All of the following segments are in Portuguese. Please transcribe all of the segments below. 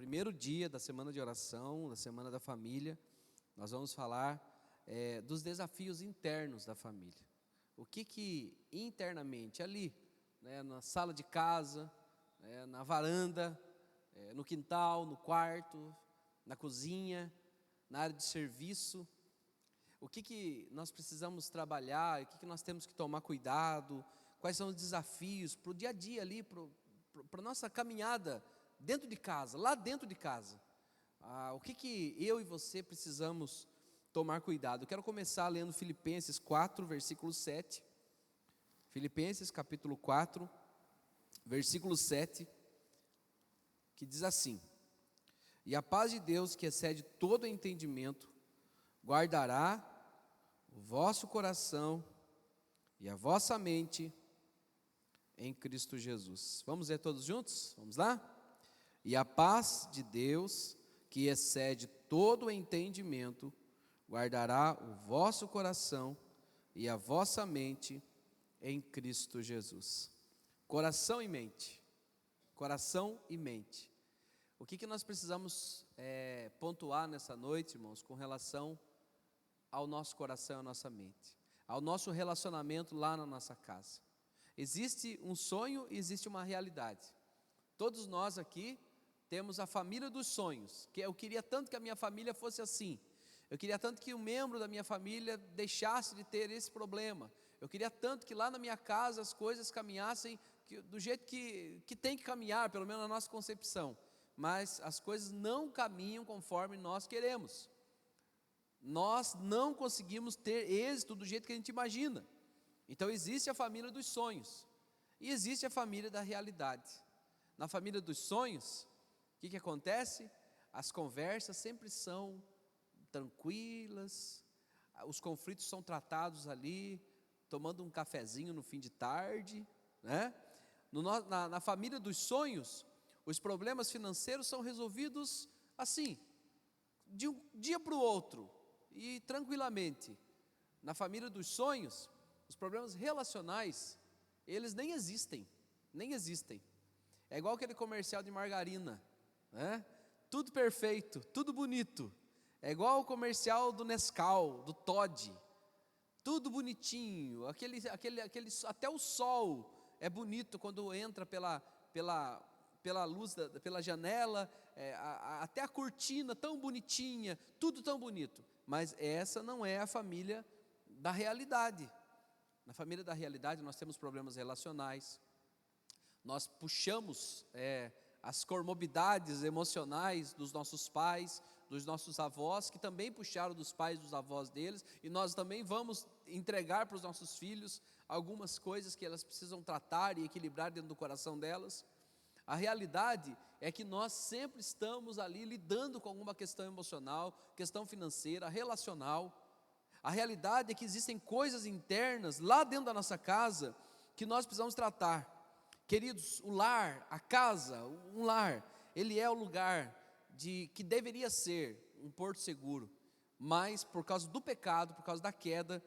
primeiro dia da semana de oração, da semana da família, nós vamos falar dos desafios internos da família. O que internamente, ali, na sala de casa, na varanda, no quintal, no quarto, na cozinha, na área de serviço, o que nós precisamos trabalhar, o que nós temos que tomar cuidado, quais são os desafios para o dia a dia ali, para a nossa caminhada dentro de casa, lá dentro de casa. O que eu e você precisamos tomar cuidado. Eu quero começar lendo Filipenses 4, versículo 7. Filipenses capítulo 4, versículo 7, que diz assim: E a paz de Deus, que excede todo entendimento, guardará o vosso coração e a vossa mente em Cristo Jesus. Vamos ler todos juntos? Vamos lá? E a paz de Deus, que excede todo o entendimento, guardará o vosso coração e a vossa mente em Cristo Jesus. Coração e mente. Coração e mente. O que nós precisamos pontuar nessa noite, irmãos, com relação ao nosso coração e à nossa mente, ao nosso relacionamento lá na nossa casa? Existe um sonho e existe uma realidade. Todos nós aqui temos a família dos sonhos, que eu queria tanto que a minha família fosse assim. Eu queria tanto que um membro da minha família deixasse de ter esse problema. Eu queria tanto que lá na minha casa as coisas caminhassem do jeito que tem que caminhar, pelo menos na nossa concepção. Mas as coisas não caminham conforme nós queremos. Nós não conseguimos ter êxito do jeito que a gente imagina. Então existe a família dos sonhos e existe a família da realidade. Na família dos sonhos, o que acontece? As conversas sempre são tranquilas, os conflitos são tratados ali, tomando um cafezinho no fim de tarde, né? Na família dos sonhos, os problemas financeiros são resolvidos assim, de um dia para o outro, e tranquilamente. Na família dos sonhos, os problemas relacionais, eles nem existem. É igual aquele comercial de margarina, né? Tudo perfeito, tudo bonito. É igual o comercial do Nescau, do Toddy, tudo bonitinho, até o sol é bonito quando entra pela luz, pela janela, até a cortina tão bonitinha, tudo tão bonito. Mas essa não é a família da realidade. Na família da realidade nós temos problemas relacionais, nós puxamos as comorbidades emocionais dos nossos pais, dos nossos avós, que também puxaram dos pais e dos avós deles, e nós também vamos entregar para os nossos filhos algumas coisas que elas precisam tratar e equilibrar dentro do coração delas. A realidade é que nós sempre estamos ali lidando com alguma questão emocional, questão financeira, relacional. A realidade é que existem coisas internas lá dentro da nossa casa que nós precisamos tratar. Queridos, o lar, a casa, um lar, ele é o lugar que deveria ser um porto seguro, mas por causa do pecado, por causa da queda,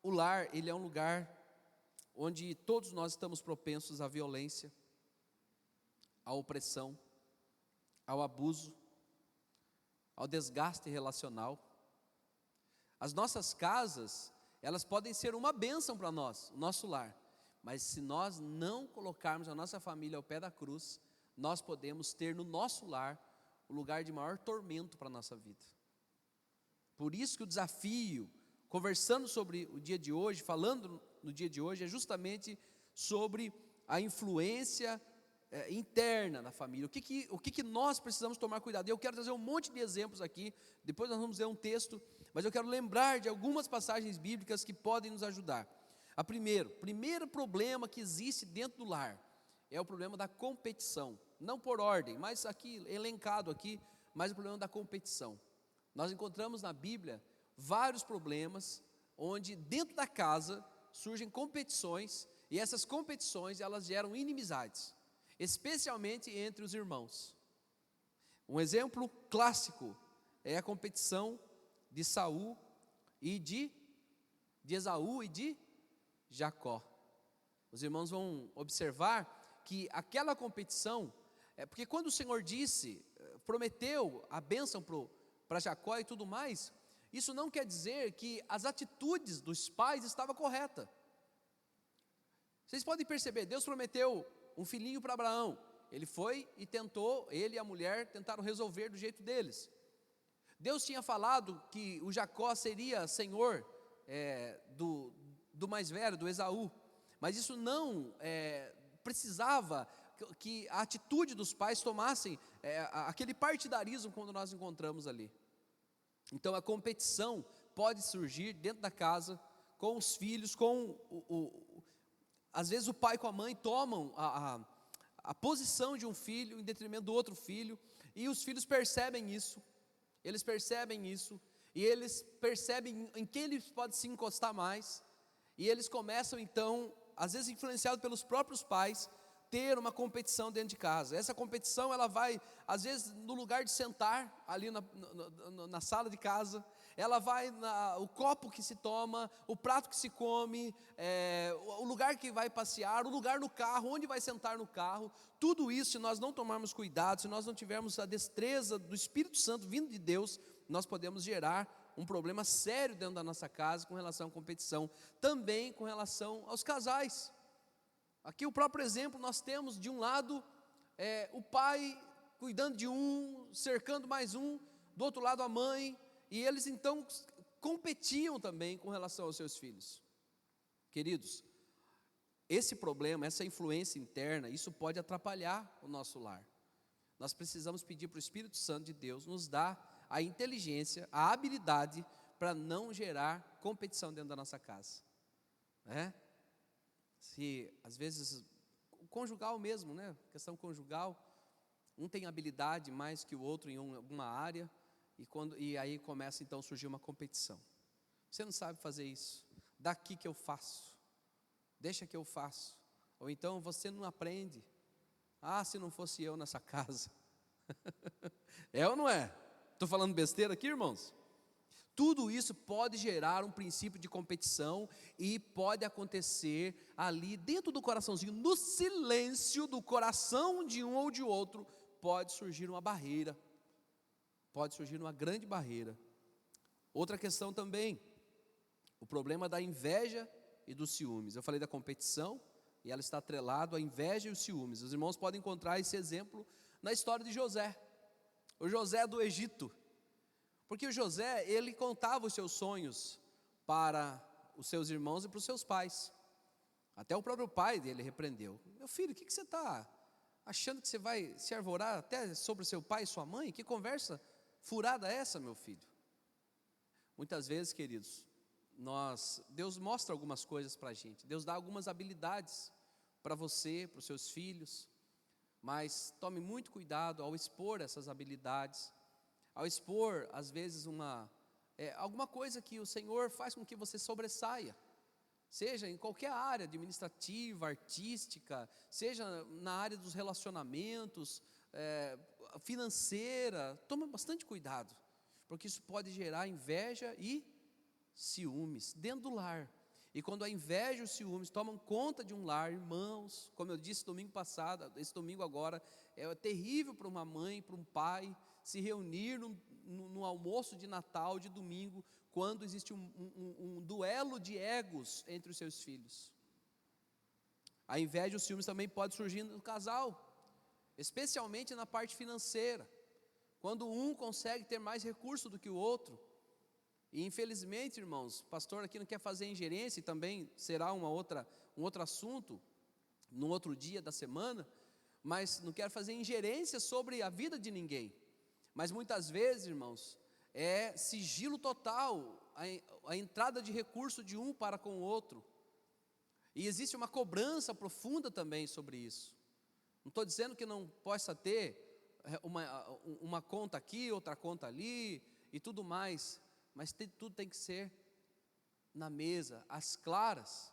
o lar, ele é um lugar onde todos nós estamos propensos à violência, à opressão, ao abuso, ao desgaste relacional. As nossas casas, elas podem ser uma bênção para nós, o nosso lar, mas se nós não colocarmos a nossa família ao pé da cruz, nós podemos ter no nosso lar o lugar de maior tormento para a nossa vida. Por isso que o desafio, conversando sobre o dia de hoje, falando no dia de hoje, é justamente sobre a influência interna na família. O que nós precisamos tomar cuidado? Eu quero trazer um monte de exemplos aqui, depois nós vamos ler um texto, mas eu quero lembrar de algumas passagens bíblicas que podem nos ajudar. Primeiro problema que existe dentro do lar é o problema da competição. Não por ordem, mas aqui, elencado aqui, mas o problema da competição. Nós encontramos na Bíblia vários problemas onde dentro da casa surgem competições, e essas competições elas geram inimizades, especialmente entre os irmãos. Um exemplo clássico é a competição de Saul e de Esaú e de Jacó. Os irmãos vão observar que aquela competição, porque quando o Senhor prometeu a bênção para Jacó e tudo mais, isso não quer dizer que as atitudes dos pais estavam corretas. Vocês podem perceber, Deus prometeu um filhinho para Abraão, ele foi e tentou, ele e a mulher tentaram resolver do jeito deles. Deus tinha falado que o Jacó seria senhor do mais velho, do Esaú, mas isso não precisava que a atitude dos pais tomassem aquele partidarismo quando nós encontramos ali. Então a competição pode surgir dentro da casa, com os filhos, às vezes o pai com a mãe tomam a posição de um filho em detrimento do outro filho, e os filhos percebem isso, e eles percebem em quem eles podem se encostar mais, e eles começam então, às vezes influenciados pelos próprios pais, ter uma competição dentro de casa. Essa competição ela vai, às vezes, no lugar de sentar ali na sala de casa, ela vai o copo que se toma, o prato que se come, o lugar que vai passear, o lugar no carro, onde vai sentar no carro. Tudo isso, se nós não tomarmos cuidado, se nós não tivermos a destreza do Espírito Santo vindo de Deus, nós podemos gerar um problema sério dentro da nossa casa com relação à competição, também com relação aos casais. Aqui o próprio exemplo nós temos de um lado o pai cuidando de um, cercando mais um, do outro lado a mãe, e eles então competiam também com relação aos seus filhos. Queridos, esse problema, essa influência interna, isso pode atrapalhar o nosso lar. Nós precisamos pedir para o Espírito Santo de Deus nos dar a inteligência, a habilidade para não gerar competição dentro da nossa casa, Se às vezes conjugal mesmo, questão conjugal, um tem habilidade mais que o outro em alguma área, e aí começa então a surgir uma competição. Você não sabe fazer isso, daqui que eu faço, deixa que eu faço, ou então você não aprende, se não fosse eu nessa casa. É ou não é? Estou falando besteira aqui, irmãos? Tudo isso pode gerar um princípio de competição e pode acontecer ali dentro do coraçãozinho, no silêncio do coração de um ou de outro, pode surgir uma barreira, pode surgir uma grande barreira. Outra questão também, o problema da inveja e dos ciúmes. Eu falei da competição e ela está atrelada à inveja e os ciúmes. Os irmãos podem encontrar esse exemplo na história de José, o José do Egito. Porque o José, ele contava os seus sonhos para os seus irmãos e para os seus pais. Até o próprio pai dele repreendeu. Meu filho, o que você está achando que você vai se arvorar até sobre o seu pai e sua mãe? Que conversa furada é essa, meu filho? Muitas vezes, queridos, Deus mostra algumas coisas para a gente. Deus dá algumas habilidades para você, para os seus filhos. Mas tome muito cuidado ao expor essas habilidades, ao expor, às vezes, alguma coisa que o Senhor faz com que você sobressaia, seja em qualquer área administrativa, artística, seja na área dos relacionamentos, financeira. Tome bastante cuidado, porque isso pode gerar inveja e ciúmes dentro do lar. E quando a inveja e os ciúmes tomam conta de um lar, irmãos, como eu disse domingo passado, esse domingo agora, é terrível para uma mãe, para um pai, se reunir no almoço de Natal, de domingo, quando existe um duelo de egos entre os seus filhos. A inveja e os ciúmes também podem surgir no casal, especialmente na parte financeira, quando um consegue ter mais recurso do que o outro. E infelizmente, irmãos, o pastor aqui não quer fazer ingerência, e também será um outro assunto, num outro dia da semana, mas não quero fazer ingerência sobre a vida de ninguém. Mas muitas vezes, irmãos, é sigilo total, a entrada de recurso de um para com o outro. E existe uma cobrança profunda também sobre isso. Não estou dizendo que não possa ter uma conta aqui, outra conta ali e tudo mais, mas tudo tem que ser na mesa, às claras.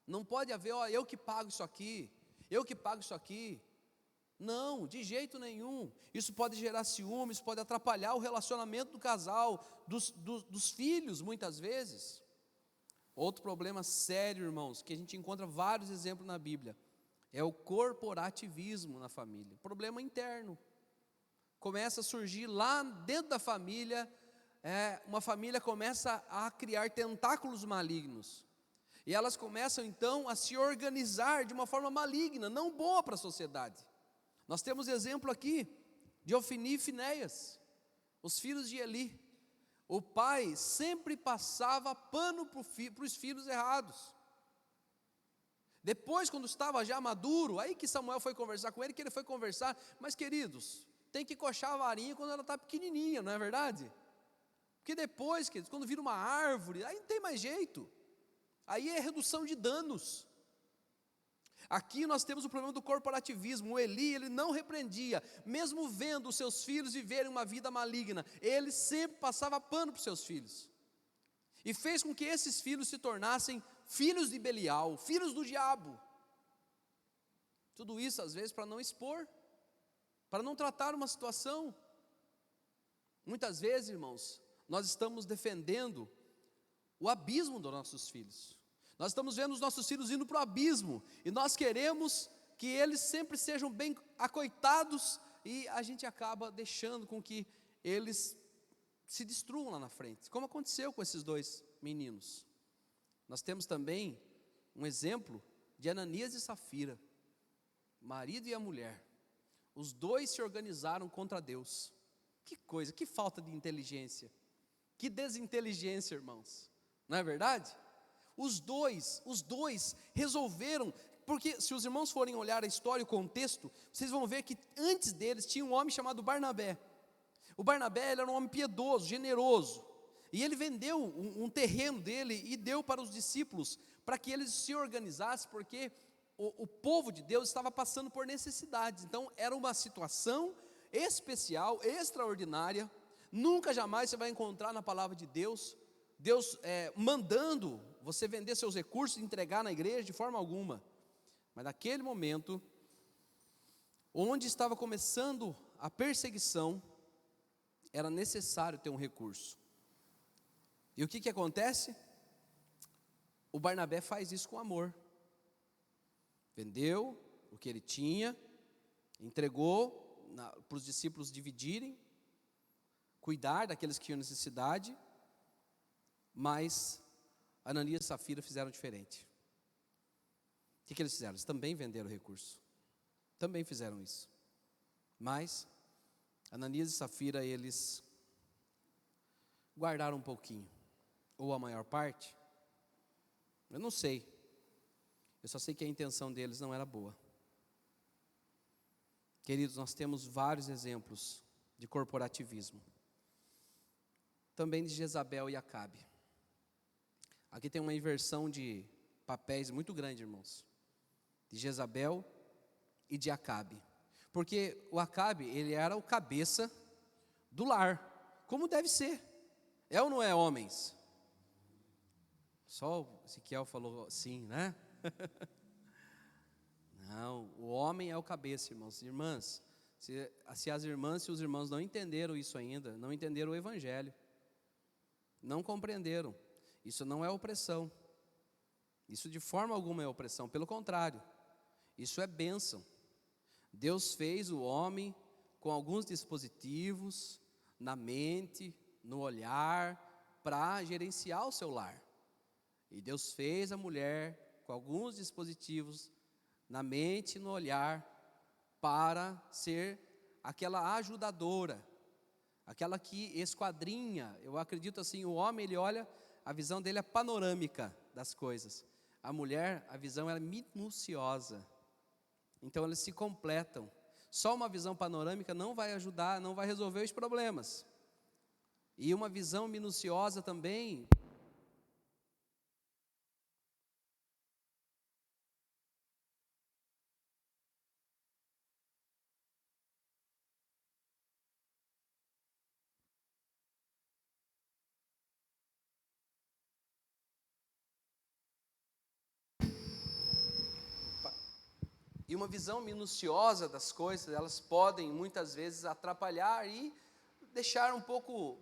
Não pode haver, eu que pago isso aqui, eu que pago isso aqui. Não, de jeito nenhum. Isso pode gerar ciúmes, pode atrapalhar o relacionamento do casal, dos filhos, muitas vezes. Outro problema sério, irmãos, que a gente encontra vários exemplos na Bíblia, É o corporativismo na família, problema interno. Começa a surgir lá dentro da família, uma família começa a criar tentáculos malignos. E elas começam então a se organizar de uma forma maligna, não boa para a sociedade. Nós temos exemplo aqui de Ofni e Finéias, os filhos de Eli. O pai sempre passava pano para os filhos errados. Depois, quando estava já maduro, aí que Samuel foi conversar com ele, que ele foi conversar, mas queridos, tem que coxar a varinha quando ela está pequenininha, não é verdade? Porque depois, queridos, quando vira uma árvore, aí não tem mais jeito, aí é redução de danos. Aqui nós temos o problema do corporativismo. O Eli, ele não repreendia, mesmo vendo os seus filhos viverem uma vida maligna, ele sempre passava pano para os seus filhos, e fez com que esses filhos se tornassem filhos de Belial, filhos do diabo. Tudo isso às vezes para não expor, para não tratar uma situação. Muitas vezes, irmãos, nós estamos defendendo o abismo dos nossos filhos. Nós estamos vendo os nossos filhos indo para o abismo, e nós queremos que eles sempre sejam bem acoitados, e a gente acaba deixando com que eles se destruam lá na frente, como aconteceu com esses dois meninos. Nós temos também um exemplo de Ananias e Safira, marido e a mulher. Os dois se organizaram contra Deus. Que coisa, que falta de inteligência, que desinteligência, irmãos, não é verdade? Os dois resolveram, porque se os irmãos forem olhar a história e o contexto, vocês vão ver que antes deles tinha um homem chamado Barnabé. O Barnabé, ele era um homem piedoso, generoso, e ele vendeu um terreno dele e deu para os discípulos, para que eles se organizassem, porque o povo de Deus estava passando por necessidades. Então era uma situação especial, extraordinária. Nunca jamais você vai encontrar na palavra de Deus mandando você vender seus recursos e entregar na igreja, de forma alguma. Mas naquele momento, onde estava começando a perseguição, era necessário ter um recurso. E o que acontece? O Barnabé faz isso com amor. Vendeu o que ele tinha, entregou para os discípulos dividirem, cuidar daqueles que tinham necessidade, mas Ananias e Safira fizeram diferente. O que eles fizeram? Eles também venderam o recurso, também fizeram isso, mas Ananias e Safira, eles guardaram um pouquinho, ou a maior parte, eu não sei, eu só sei que a intenção deles não era boa. Queridos, nós temos vários exemplos de corporativismo, também de Jezabel e Acabe. Aqui tem uma inversão de papéis muito grande, irmãos, de Jezabel e de Acabe, porque o Acabe, ele era o cabeça do lar, como deve ser, é ou não é, homens? Só o Ezequiel falou sim, né? Não, o homem é o cabeça, irmãos e irmãs. Se as irmãs e os irmãos não entenderam isso ainda, não entenderam o evangelho, não compreenderam, isso não é opressão, isso de forma alguma é opressão, pelo contrário, isso é bênção. Deus fez o homem com alguns dispositivos na mente, no olhar, para gerenciar o seu lar. E Deus fez a mulher com alguns dispositivos na mente e no olhar, para ser aquela ajudadora, aquela que esquadrinha. Eu acredito assim, o homem, ele olha, a visão dele é panorâmica das coisas. A mulher, a visão é minuciosa. Então eles se completam. Só uma visão panorâmica não vai ajudar, não vai resolver os problemas. E uma visão minuciosa também. E uma visão minuciosa das coisas, elas podem muitas vezes atrapalhar e deixar um pouco,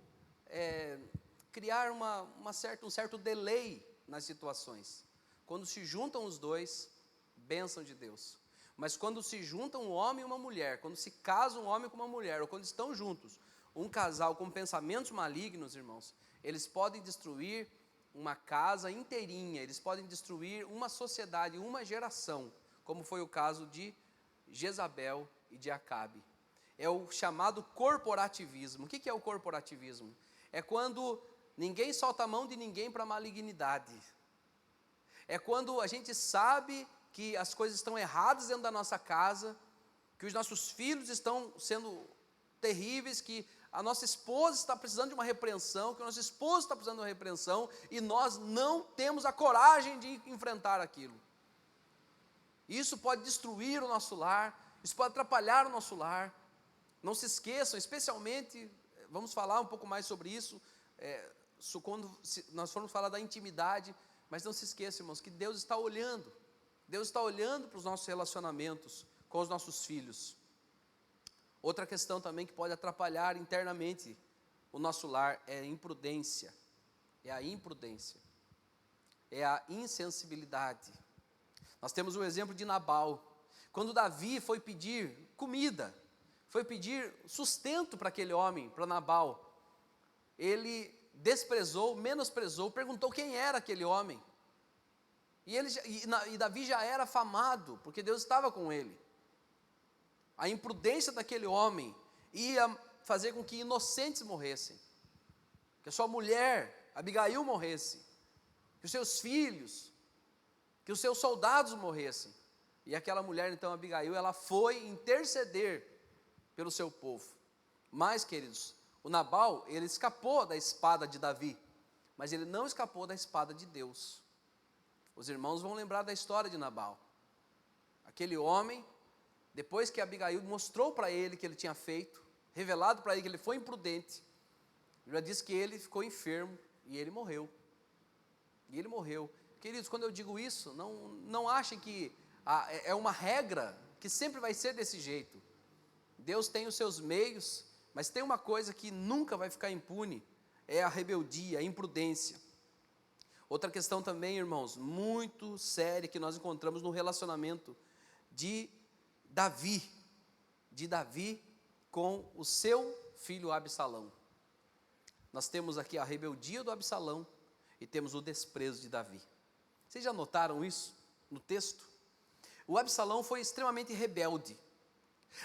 criar um certo delay nas situações. Quando se juntam os dois, bênção de Deus. Mas quando se junta um homem e uma mulher, quando se casa um homem com uma mulher, ou quando estão juntos, um casal com pensamentos malignos, irmãos, eles podem destruir uma casa inteirinha, eles podem destruir uma sociedade, uma geração, como foi o caso de Jezabel e de Acabe. É o chamado corporativismo. O que é o corporativismo? É quando ninguém solta a mão de ninguém para a malignidade. É quando a gente sabe que as coisas estão erradas dentro da nossa casa, que os nossos filhos estão sendo terríveis, que a nossa esposa está precisando de uma repreensão, que o nosso esposo está precisando de uma repreensão, e nós não temos a coragem de enfrentar aquilo. Isso pode destruir o nosso lar, isso pode atrapalhar o nosso lar. Não se esqueçam, especialmente, vamos falar um pouco mais sobre isso, quando nós formos falar da intimidade, mas não se esqueçam, irmãos, que Deus está olhando para os nossos relacionamentos com os nossos filhos. Outra questão também que pode atrapalhar internamente o nosso lar é a imprudência, é a insensibilidade. Nós temos o exemplo de Nabal. Quando Davi foi pedir comida, foi pedir sustento para aquele homem, para Nabal, ele desprezou, menosprezou, perguntou quem era aquele homem. E Davi já era afamado, porque Deus estava com ele. A imprudência daquele homem ia fazer com que inocentes morressem, que a sua mulher, Abigail, morresse, que os seus filhos, que os seus soldados morressem. E aquela mulher, então, Abigail, ela foi interceder pelo seu povo. Mas, queridos, o Nabal, ele escapou da espada de Davi, mas ele não escapou da espada de Deus. Os irmãos vão lembrar da história de Nabal. Aquele homem, depois que Abigail mostrou para ele que ele tinha feito, revelado para ele que ele foi imprudente, já disse que ele ficou enfermo e ele morreu. Queridos, quando eu digo isso, não achem que é uma regra que sempre vai ser desse jeito. Deus tem os seus meios, mas tem uma coisa que nunca vai ficar impune, é a rebeldia, a imprudência. Outra questão também, irmãos, muito séria que nós encontramos no relacionamento de Davi com o seu filho Absalão. Nós temos aqui a rebeldia do Absalão e temos o desprezo de Davi. Vocês já notaram isso no texto? O Absalão foi extremamente rebelde,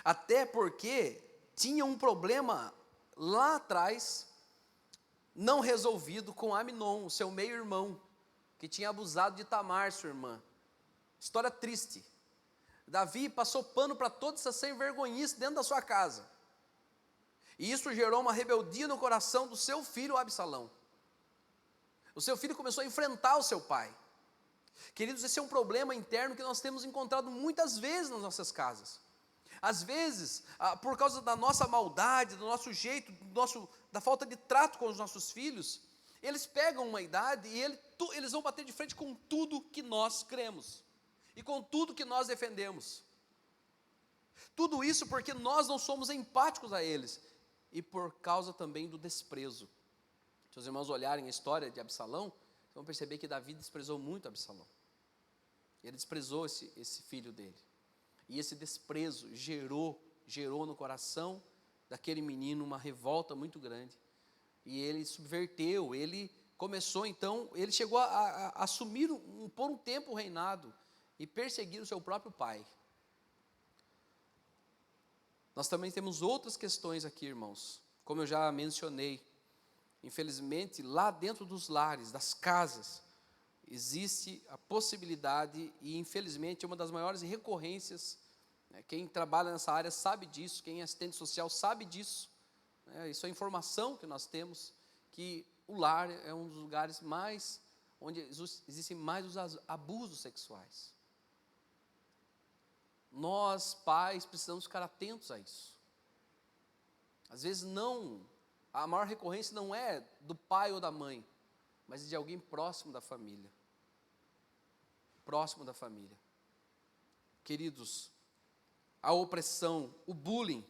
até porque tinha um problema lá atrás, não resolvido, com Aminon, o seu meio-irmão, que tinha abusado de Tamar, sua irmã. História triste. Davi passou pano para toda essa sem-vergonhice dentro da sua casa. E isso gerou uma rebeldia no coração do seu filho Absalão. O seu filho começou a enfrentar o seu pai. Queridos, esse é um problema interno que nós temos encontrado muitas vezes nas nossas casas. Às vezes, por causa da nossa maldade, do nosso jeito, da falta de trato com os nossos filhos, eles pegam uma idade e eles vão bater de frente com tudo que nós cremos e com tudo que nós defendemos. Tudo isso porque nós não somos empáticos a eles e por causa também do desprezo. Se os irmãos olharem a história de Absalão, vão perceber que Davi desprezou muito Absalão. Ele desprezou esse filho dele. E esse desprezo gerou no coração daquele menino uma revolta muito grande. E ele subverteu, ele começou então, ele chegou a assumir por um tempo o reinado e perseguir o seu próprio pai. Nós também temos outras questões aqui, irmãos, como eu já mencionei. Infelizmente, lá dentro dos lares, das casas, existe a possibilidade, e infelizmente é uma das maiores recorrências, quem trabalha nessa área sabe disso, quem é assistente social sabe disso, isso é informação que nós temos, que o lar é um dos lugares onde existem mais os abusos sexuais. Nós, pais, precisamos ficar atentos a isso. Às vezes a maior recorrência não é do pai ou da mãe, mas de alguém próximo da família. Próximo da família. Queridos, a opressão, o bullying,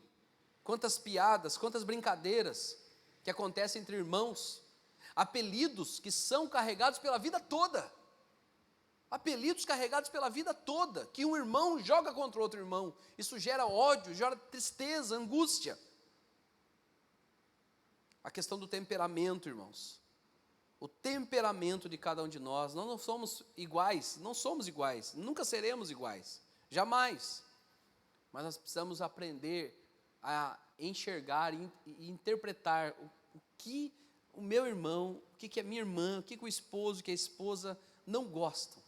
quantas piadas, quantas brincadeiras que acontecem entre irmãos, apelidos que são carregados pela vida toda. apelidos carregados pela vida toda, que um irmão joga contra outro irmão. Isso gera ódio, gera tristeza, angústia. A questão do temperamento, irmãos. O temperamento de cada um de nós. Nós não somos iguais, nunca seremos iguais, jamais. Mas nós precisamos aprender a enxergar e interpretar o que o meu irmão, o que a minha irmã, o que o esposo, o que a esposa não gostam.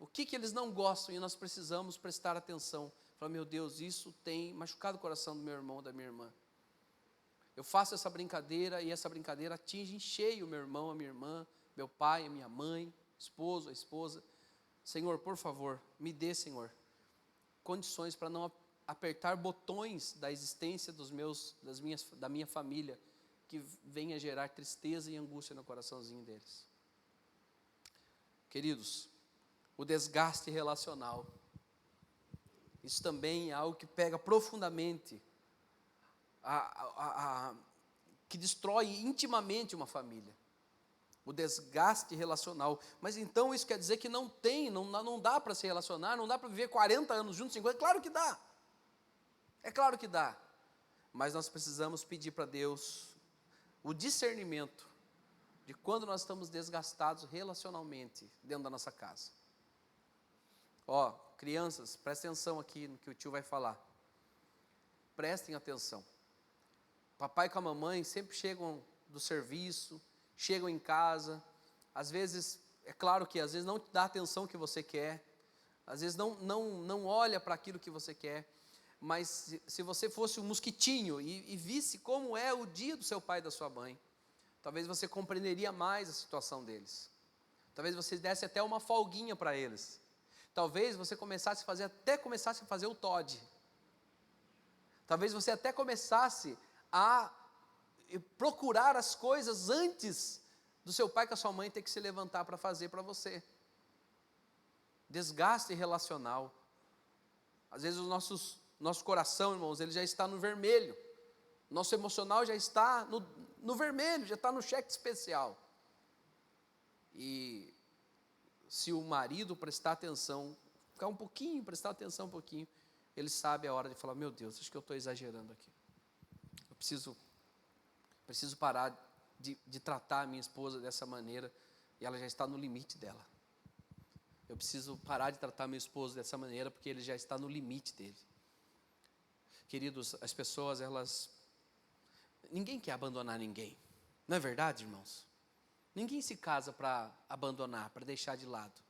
O que eles não gostam, e nós precisamos prestar atenção. Falar, meu Deus, isso tem machucado o coração do meu irmão ou da minha irmã. Eu faço essa brincadeira, e essa brincadeira atinge em cheio o meu irmão, a minha irmã, meu pai, a minha mãe, esposo, a esposa. Senhor, por favor, me dê, Senhor, condições para não apertar botões da existência da minha família, que venha gerar tristeza e angústia no coraçãozinho deles. Queridos, o desgaste relacional, isso também é algo que pega profundamente, que destrói intimamente uma família. O desgaste relacional. Mas então isso quer dizer que não dá para se relacionar, não dá para viver 40 anos juntos, 50, claro que dá. É claro que dá. Mas nós precisamos pedir para Deus o discernimento de quando nós estamos desgastados relacionalmente dentro da nossa casa. Crianças, prestem atenção aqui no que o tio vai falar. Prestem atenção. Papai com a mamãe sempre chegam do serviço, chegam em casa, às vezes, é claro que às vezes não te dá a atenção que você quer, às vezes não olha para aquilo que você quer, mas se você fosse um mosquitinho e visse como é o dia do seu pai e da sua mãe, talvez você compreenderia mais a situação deles, talvez você desse até uma folguinha para eles, talvez você começasse a fazer o TOD, talvez você até começasse a procurar as coisas antes do seu pai com a sua mãe ter que se levantar para fazer para você. Desgaste relacional. Às vezes nosso coração, irmãos, ele já está no vermelho. Nosso emocional já está no vermelho, já está no cheque especial. E se o marido prestar atenção, prestar atenção um pouquinho, ele sabe a hora de falar, meu Deus, acho que eu estou exagerando aqui. Eu preciso parar de tratar a minha esposa dessa maneira, e ela já está no limite dela. Eu preciso parar de tratar meu esposo dessa maneira, porque ele já está no limite dele. Queridos, as pessoas, ninguém quer abandonar ninguém, não é verdade, irmãos? Ninguém se casa para abandonar, para deixar de lado.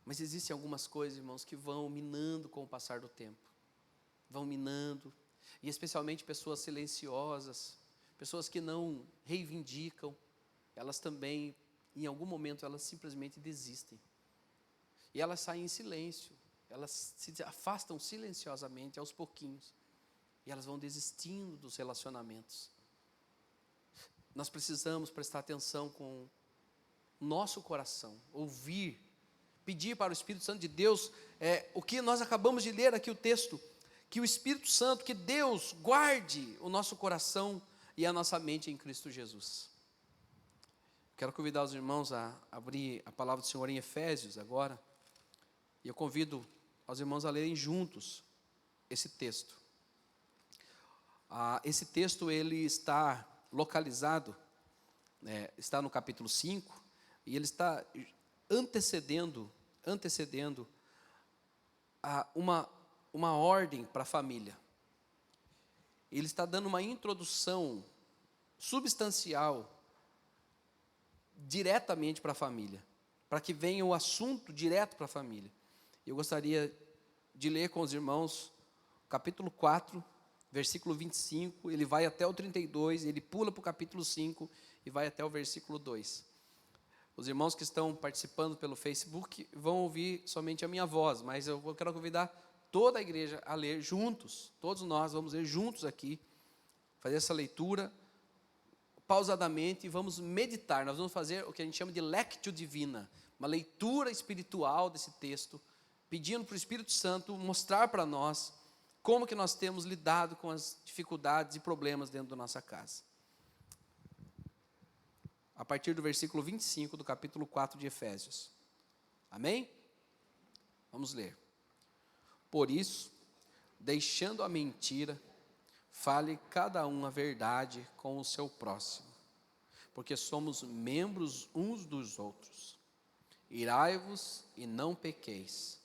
Mas existem algumas coisas, irmãos, que vão minando com o passar do tempo. Vão minando, e especialmente pessoas silenciosas, pessoas que não reivindicam, elas também, em algum momento, elas simplesmente desistem. E elas saem em silêncio, elas se afastam silenciosamente, aos pouquinhos. E elas vão desistindo dos relacionamentos. Nós precisamos prestar atenção com o nosso coração, ouvir, pedir para o Espírito Santo de Deus, o que nós acabamos de ler aqui o texto, que o Espírito Santo, que Deus guarde o nosso coração e a nossa mente em Cristo Jesus. Quero convidar os irmãos a abrir a palavra do Senhor em Efésios agora, e eu convido aos irmãos a lerem juntos esse texto. Esse texto ele está localizado, está no capítulo 5, e ele está antecedendo uma ordem para a família. Ele está dando uma introdução substancial diretamente para a família, para que venha o assunto direto para a família. Eu gostaria de ler com os irmãos capítulo 4, versículo 25, ele vai até o 32, ele pula para o capítulo 5 e vai até o versículo 2. Os irmãos que estão participando pelo Facebook vão ouvir somente a minha voz, mas eu quero convidar toda a igreja a ler juntos, todos nós vamos ler juntos aqui, fazer essa leitura pausadamente e vamos meditar. Nós vamos fazer o que a gente chama de lectio divina, uma leitura espiritual desse texto, pedindo para o Espírito Santo mostrar para nós como que nós temos lidado com as dificuldades e problemas dentro da nossa casa. A partir do versículo 25 do capítulo 4 de Efésios. Amém? Vamos ler. Por isso, deixando a mentira, fale cada um a verdade com o seu próximo, porque somos membros uns dos outros. Irai-vos e não pequeis.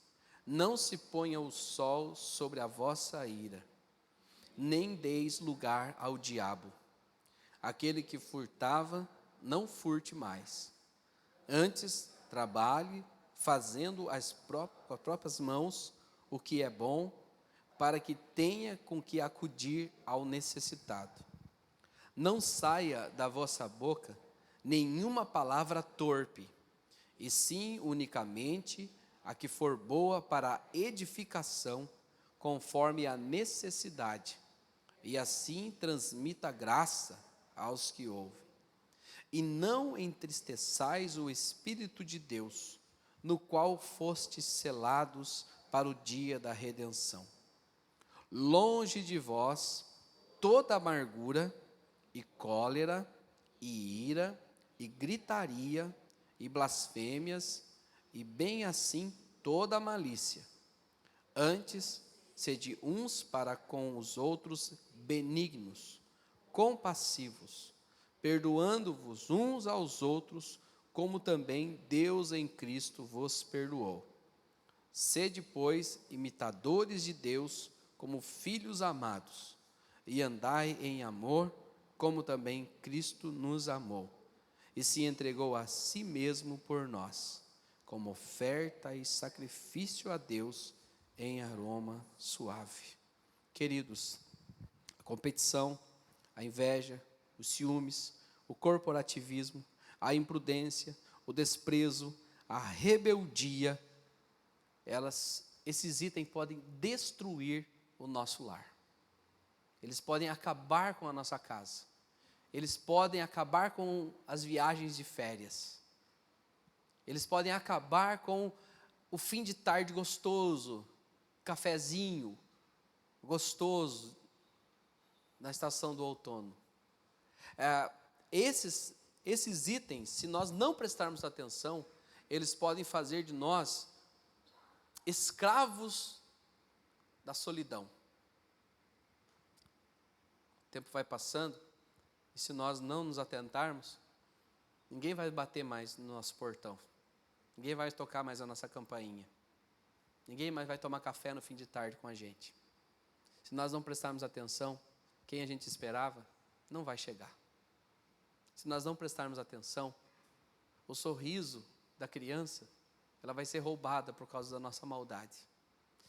Não se ponha o sol sobre a vossa ira, nem deis lugar ao diabo. Aquele que furtava, não furte mais. Antes, trabalhe, fazendo com as próprias mãos o que é bom, para que tenha com que acudir ao necessitado. Não saia da vossa boca nenhuma palavra torpe, e sim unicamente a que for boa para a edificação, conforme a necessidade, e assim transmita graça aos que ouvem. E não entristeçais o Espírito de Deus, no qual fostes selados para o dia da redenção. Longe de vós toda amargura, e cólera, e ira, e gritaria, e blasfêmias, e bem assim toda malícia. Antes, sede uns para com os outros benignos, compassivos, perdoando-vos uns aos outros, como também Deus em Cristo vos perdoou. Sede, pois, imitadores de Deus, como filhos amados, e andai em amor, como também Cristo nos amou, e se entregou a si mesmo por nós, como oferta e sacrifício a Deus em aroma suave. Queridos, a competição, a inveja, os ciúmes, o corporativismo, a imprudência, o desprezo, a rebeldia, esses itens podem destruir o nosso lar. Eles podem acabar com a nossa casa. Eles podem acabar com as viagens de férias. Eles podem acabar com o fim de tarde gostoso, cafezinho gostoso na estação do outono. Esses itens, se nós não prestarmos atenção, eles podem fazer de nós escravos da solidão. O tempo vai passando, e se nós não nos atentarmos, ninguém vai bater mais no nosso portão. Ninguém vai tocar mais a nossa campainha. Ninguém mais vai tomar café no fim de tarde com a gente. Se nós não prestarmos atenção, quem a gente esperava não vai chegar. Se nós não prestarmos atenção, o sorriso da criança, ela vai ser roubada por causa da nossa maldade.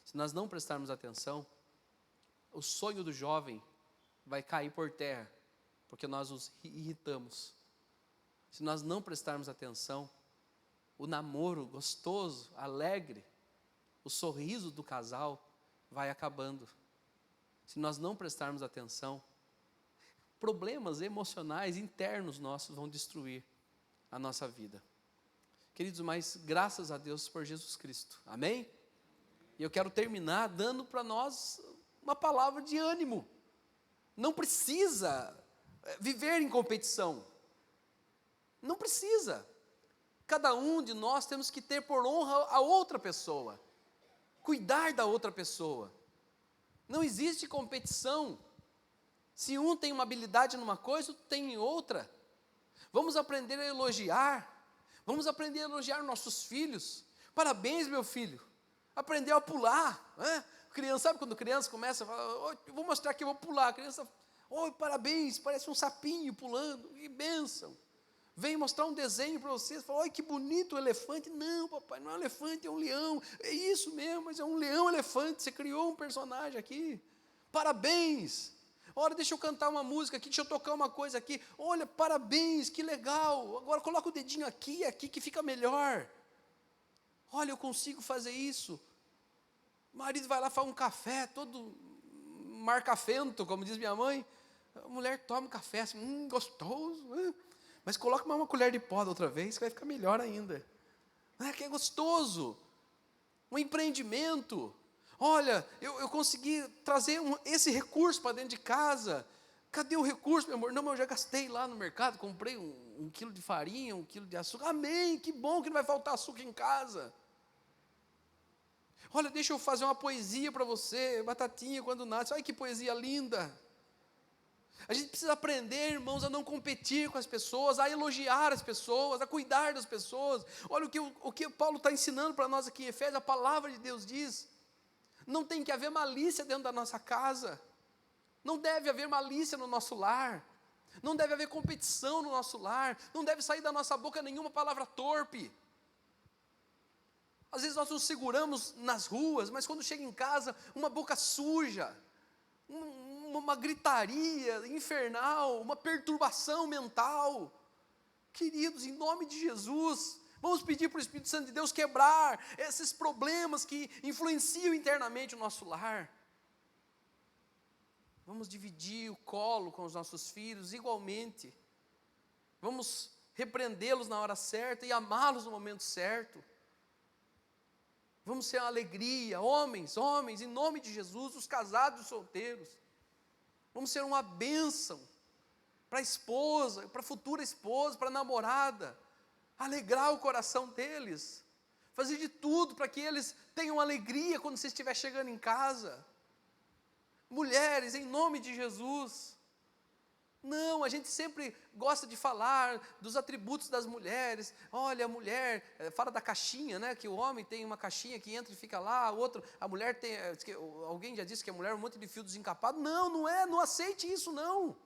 Se nós não prestarmos atenção, o sonho do jovem vai cair por terra, porque nós os irritamos. Se nós não prestarmos atenção, o namoro gostoso, alegre, o sorriso do casal vai acabando. Se nós não prestarmos atenção, problemas emocionais internos nossos vão destruir a nossa vida. Queridos, mas graças a Deus por Jesus Cristo, amém? E eu quero terminar dando para nós uma palavra de ânimo. Não precisa viver em competição. Não precisa. Cada um de nós temos que ter por honra a outra pessoa. Cuidar da outra pessoa. Não existe competição. Se um tem uma habilidade numa coisa, outro tem em outra. Vamos aprender a elogiar. Vamos aprender a elogiar nossos filhos. Parabéns, meu filho. Aprendeu a pular. Né? Criança, sabe quando criança começa a falar, oh, vou mostrar que eu vou pular. A criança, oh, parabéns, parece um sapinho pulando. Que bênção. Vem mostrar um desenho para vocês, fala, olha que bonito o elefante. Não, papai, não é um elefante, é um leão. É isso mesmo, mas é um leão-elefante, você criou um personagem aqui. Parabéns. Olha, deixa eu cantar uma música aqui, deixa eu tocar uma coisa aqui. Olha, parabéns, que legal. Agora coloca o dedinho aqui, que fica melhor. Olha, eu consigo fazer isso. O marido vai lá, faz um café, todo marcafento, como diz minha mãe. A mulher toma um café assim, gostoso, né? Mas coloca mais uma colher de pó da outra vez, que vai ficar melhor ainda. Que é gostoso. Um empreendimento. Olha, eu consegui trazer esse recurso para dentro de casa. Cadê o recurso, meu amor? Não, mas eu já gastei lá no mercado, comprei um quilo de farinha, 1 quilo de açúcar. Amém, que bom que não vai faltar açúcar em casa. Olha, deixa eu fazer uma poesia para você, Batatinha, quando nasce. Olha que poesia linda. A gente precisa aprender, irmãos, a não competir com as pessoas, a elogiar as pessoas, a cuidar das pessoas. Olha o que Paulo está ensinando para nós aqui em Efésios, a palavra de Deus diz. Não tem que haver malícia dentro da nossa casa. Não deve haver malícia no nosso lar. Não deve haver competição no nosso lar. Não deve sair da nossa boca nenhuma palavra torpe. Às vezes nós nos seguramos nas ruas, mas quando chega em casa, uma boca suja, uma gritaria infernal, uma perturbação mental. Queridos, em nome de Jesus, vamos pedir para o Espírito Santo de Deus quebrar esses problemas que influenciam internamente o nosso lar. Vamos dividir o colo com os nossos filhos igualmente. Vamos repreendê-los na hora certa e amá-los no momento certo. Vamos ser uma alegria, homens, em nome de Jesus, os casados e os solteiros. Vamos ser uma bênção para a esposa, para a futura esposa, para a namorada. Alegrar o coração deles. Fazer de tudo para que eles tenham alegria quando você estiver chegando em casa. Mulheres, em nome de Jesus. Não, a gente sempre gosta de falar dos atributos das mulheres. Olha, a mulher, fala da caixinha, né? Que o homem tem uma caixinha que entra e fica lá, a mulher tem, alguém já disse que a mulher é um monte de fio desencapado. Não, não é, não aceite isso não.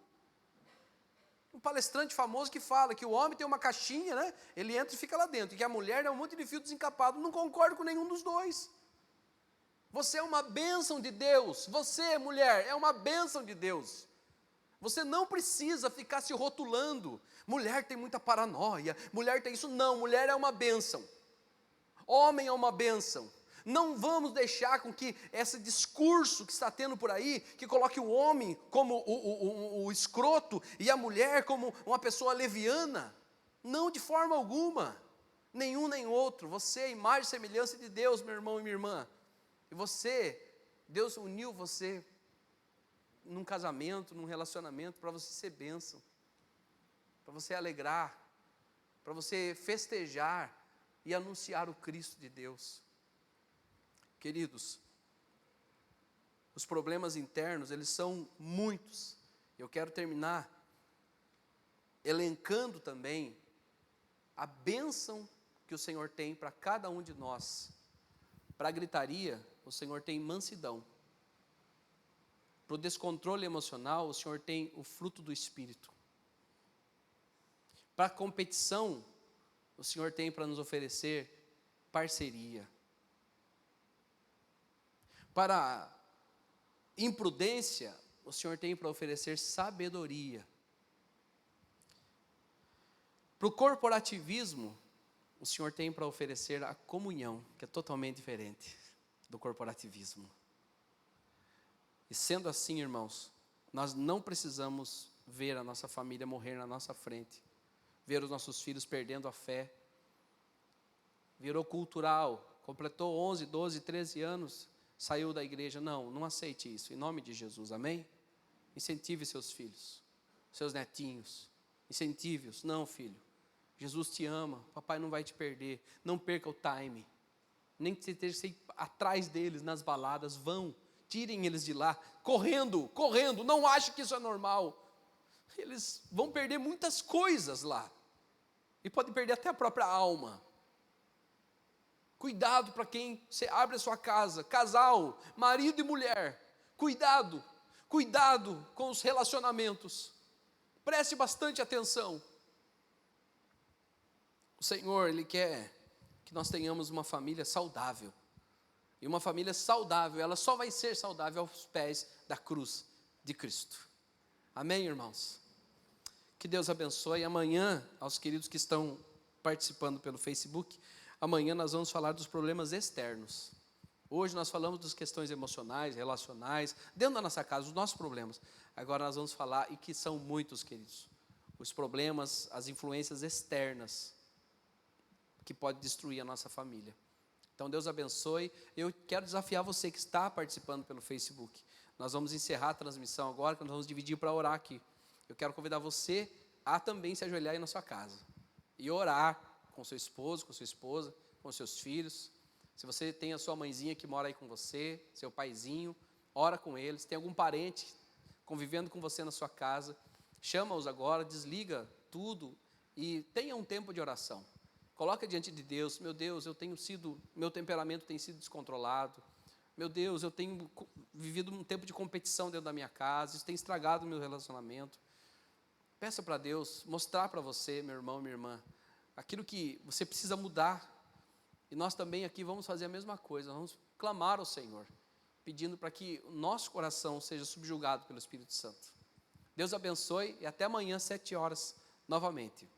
Um palestrante famoso que fala que o homem tem uma caixinha, né? Ele entra e fica lá dentro, e que a mulher é um monte de fio desencapado. Não concordo com nenhum dos dois. Você é uma bênção de Deus. Você, mulher, é uma bênção de Deus. Você não precisa ficar se rotulando. Mulher tem muita paranoia, mulher tem isso. Não, mulher é uma bênção. Homem é uma bênção. Não vamos deixar com que esse discurso que está tendo por aí, que coloque o homem como o escroto e a mulher como uma pessoa leviana. Não, de forma alguma. Nenhum nem outro. Você é a imagem e semelhança de Deus, meu irmão e minha irmã. E você, Deus uniu você num casamento, num relacionamento, para você ser bênção, para você alegrar, para você festejar e anunciar o Cristo de Deus. Queridos, os problemas internos, eles são muitos. Eu quero terminar elencando também a bênção que o Senhor tem para cada um de nós. Para a gritaria, o Senhor tem mansidão. Para o descontrole emocional, o Senhor tem o fruto do Espírito. Para a competição, o Senhor tem para nos oferecer parceria. Para a imprudência, o Senhor tem para oferecer sabedoria. Para o corporativismo, o Senhor tem para oferecer a comunhão, que é totalmente diferente do corporativismo. E sendo assim, irmãos, nós não precisamos ver a nossa família morrer na nossa frente, ver os nossos filhos perdendo a fé. Virou cultural, completou 11, 12, 13 anos, saiu da igreja. Não, não aceite isso, em nome de Jesus, amém? Incentive seus filhos, seus netinhos, incentive-os. Não, filho, Jesus te ama, papai não vai te perder, não perca o time, nem que você esteja atrás deles nas baladas, tirem eles de lá, correndo, não ache que isso é normal. Eles vão perder muitas coisas lá, e podem perder até a própria alma. Cuidado para quem você abre a sua casa, casal, marido e mulher, cuidado com os relacionamentos, preste bastante atenção. O Senhor, Ele quer que nós tenhamos uma família saudável. E uma família saudável, ela só vai ser saudável aos pés da cruz de Cristo. Amém, irmãos? Que Deus abençoe. Amanhã, aos queridos que estão participando pelo Facebook, amanhã nós vamos falar dos problemas externos. Hoje nós falamos das questões emocionais, relacionais, dentro da nossa casa, os nossos problemas. Agora nós vamos falar, e que são muitos, queridos, os problemas, as influências externas, que pode destruir a nossa família. Então Deus abençoe. Eu quero desafiar você que está participando pelo Facebook. Nós vamos encerrar a transmissão agora, que nós vamos dividir para orar aqui. Eu quero convidar você a também se ajoelhar aí na sua casa e orar com seu esposo, com sua esposa, com seus filhos. Se você tem a sua mãezinha que mora aí com você, seu paizinho, ora com eles. Tem algum parente convivendo com você na sua casa, chama-os agora, desliga tudo e tenha um tempo de oração. Coloca diante de Deus: meu Deus, meu temperamento tem sido descontrolado. Meu Deus, eu tenho vivido um tempo de competição dentro da minha casa, isso tem estragado o meu relacionamento. Peça para Deus mostrar para você, meu irmão e minha irmã, aquilo que você precisa mudar. E nós também aqui vamos fazer a mesma coisa, vamos clamar ao Senhor, pedindo para que o nosso coração seja subjugado pelo Espírito Santo. Deus abençoe e até amanhã, 7 horas, novamente.